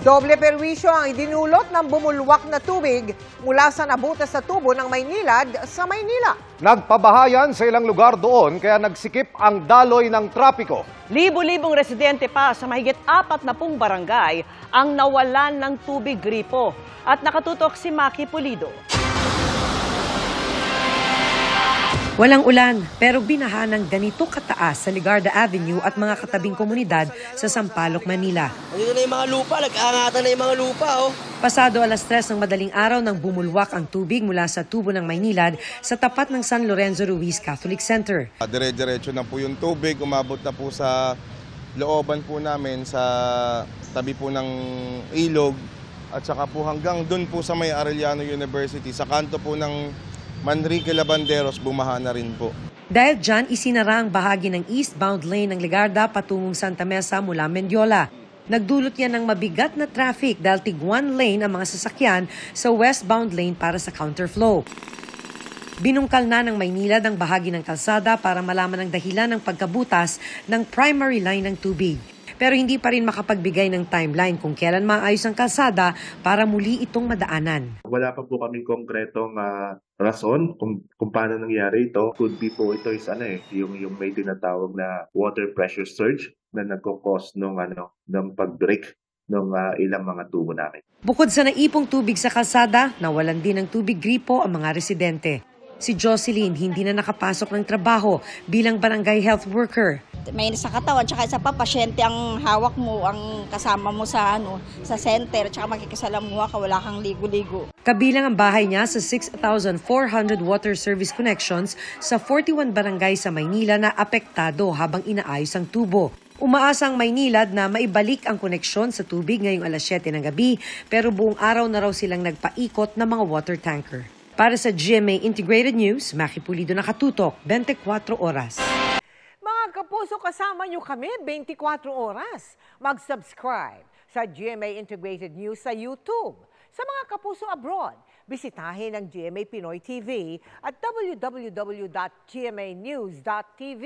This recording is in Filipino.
Doble perwisyo ang idinulot ng bumulwak na tubig mula sa nabutas sa tubo ng Maynilad sa Maynila. Nagpabahayan sa ilang lugar doon kaya nagsikip ang daloy ng trapiko. Libo-libong residente pa sa mahigit 40 barangay ang nawalan ng tubig gripo. At nakatutok si Maki Pulido. Walang ulan pero binaha ng ganito kataas sa Ligarda Avenue at mga katabing komunidad sa Sampaloc, Manila. Dito na yung mga lupa, nag-aangatan na yung mga lupa. Pasado 3:00 ng madaling araw nang bumulwak ang tubig mula sa tubo ng Maynilad sa tapat ng San Lorenzo Ruiz Catholic Center. Dire-diretso na po yung tubig, umabot na po sa looban po namin sa tabi po ng ilog at saka po hanggang doon po sa may Arellano University, sa kanto po ng Manrique Labanderos, bumaha na rin po. Dahil dyan, isinara ang bahagi ng eastbound lane ng Ligarda patungong Santa Mesa mula Mendiola. Nagdulot yan ng mabigat na traffic dahil tig one lane ang mga sasakyan sa westbound lane para sa counterflow. Binungkal na ng Maynilad ang bahagi ng kalsada para malaman ang dahilan ng pagkabutas ng primary line ng tubig. Pero hindi pa rin makapagbigay ng timeline kung kailan maayos ang kalsada para muli itong madaanan. Wala pa po kaming konkretong rason kung paano nangyari ito. Could be po ito is yung may tinatawag na water pressure surge na nagkukos ng pag-break ng ilang mga tubo namin. Bukod sa naipong tubig sa kalsada, nawalan din ng tubig gripo ang mga residente. Si Jocelyn hindi na nakapasok ng trabaho bilang barangay health worker. May sa katawan, tsaka isa pa, pasyente ang hawak mo, ang kasama mo sa center, tsaka makikisalamuha ka, wala kang ligo-ligo. Kabilang ang bahay niya sa 6,400 water service connections sa 41 barangay sa Maynila na apektado habang inaayos ang tubo. Umaasa ang Maynilad na maibalik ang koneksyon sa tubig ngayong 7:00 ng gabi, pero buong araw na raw silang nagpaikot ng mga water tanker. Para sa GMA Integrated News, Maki Pulido, nakatutok, 24 oras. Mga kapuso, kasama nyo kami 24 oras. Mag-subscribe sa GMA Integrated News sa YouTube. Sa mga kapuso abroad, bisitahin ang GMA Pinoy TV at www.gmanews.tv.